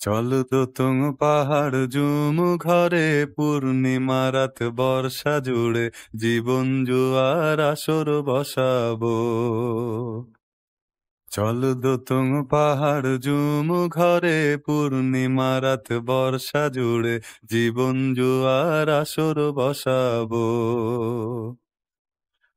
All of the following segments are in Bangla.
চল দোতং পাহাড় ঝুম ঘরে পূর্ণিমা রাত বর্ষা জুড়ে জীবন জুয়ার আসর বসাবো। চল দোতং পাহাড় ঝুম ঘরে পূর্ণিমা রাত বর্ষা জুড়ে জীবন জুয়ার আসর বসাবো।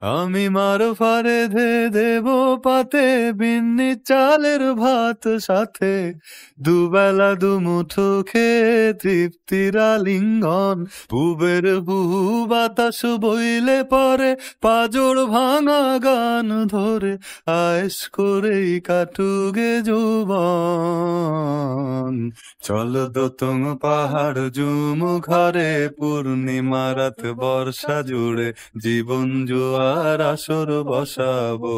আমি মার ফারে ধে দেব পাতে বিন্নি চালের ভাত সাথে দুবেলা দুমুঠো খেয়ে তৃপ্তির আলিঙ্গন। পুবের বুহু বাতাস বইলে পরে পাজর ভাঙা গান ধরে আয়েশ করেই কাটুগে যৌবন। চল দোতং পাহাড় ঝুম ঘরে পূর্ণিমা রাত বর্ষা জুড়ে জীবন জুয়ার আসর বসাবো।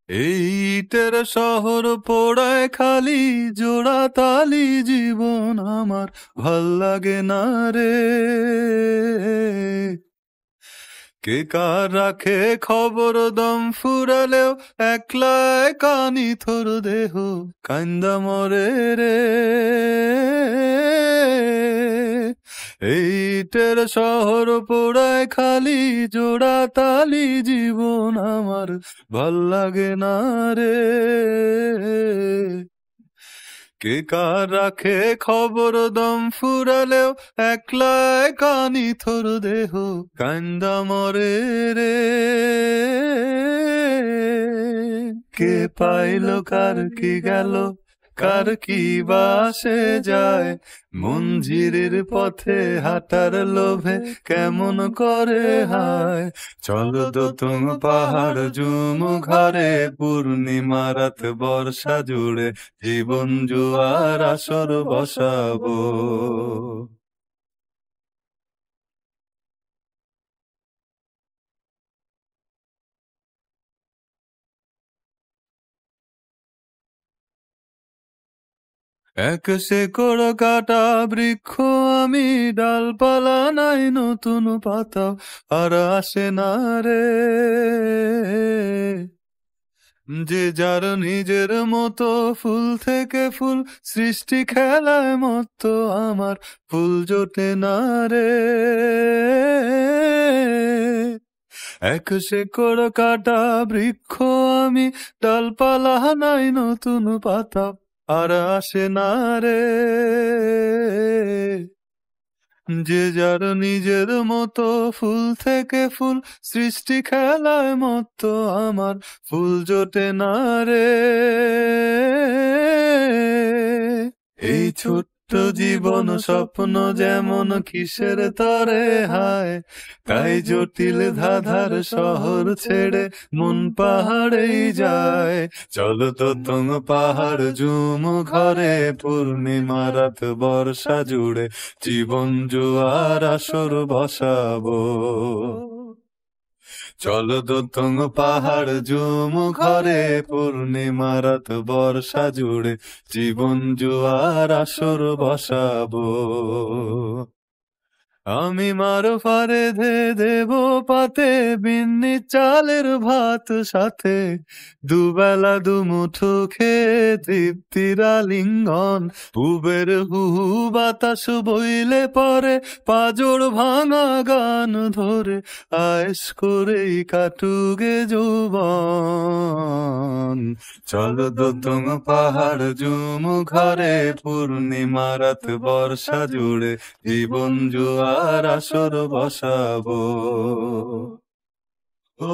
এই ইটের শহর পোড়ায় খালি জোড়া তালি জীবন আমার ভাল লাগে না রে। কে কার রাখে খবর দম ফুরালেও একলা কানি থর দেহ কান্দা মরে রে। এইটের শহর পোড়ায় খালি জোড়া তালি জীবন আমার ভাল লাগে না রে। কে কার রাখে খবর দম ফুরালেও একলা কানি থর দেহ কান্দা মরে রে। কে পাইল কার কি গেল কার কি বাসে যায় মঞ্জিরের পথে হাঁটার লোভে কেমন করে হায়। চল দোতং পাহাড় ঝুম ঘরে পূর্ণিমা রাত বর্ষা জুড়ে জীবন জুয়ার আসর বসাবো। এক শেকড় কাটা বৃক্ষ আমি, ডালপালা নাই নতুন পাতা আর আসে না রে। যে যার নিজের মতো ফুল থেকে ফুল সৃষ্টি খেলায় মতো আমার ফুল জোটে না রে। এক শেকড় কাটা বৃক্ষ আমি, ডালপালা নাই নতুন পাতা আর আসে না রে। যে যার নিজের মতো ফুল থেকে ফুল সৃষ্টি খেলায় মতো আমার ফুল জোটে না রে। এই ছোট্ট জীবন স্বপ্ন যেমন কিসের তরে হায়, তাই জটিল ধাঁধার শহর ছেড়ে মন পাহাড়েই যায়। চল দোতং পাহাড় ঝুম ঘরে পূর্ণিমা রাত বর্ষা জুড়ে জীবন জুয়ার আসর বসাবো। চল দোতং পাহাড় ঝুম ঘরে পূর্ণিমা রাত বর্ষা জুড়ে জীবন জুয়ার আসর বসাবো। আমি মার ফারে ধে দেব পাতে বিন্নি চালের ভাত সাথে দুবেলা দুমুঠো খেয়ে তৃপ্তির আলিঙ্গন। পুবের হুহু বাতাস বইলে পরে পাজর ভাঙা গান ধরে আয়েশ করেই কাটুগে যৌবন। চল দোতং পাহাড় ঝুম ঘরে পূর্ণিমা রাত বর্ষা জুড়ে জীবন জুয়ার আসর বসাবো। ও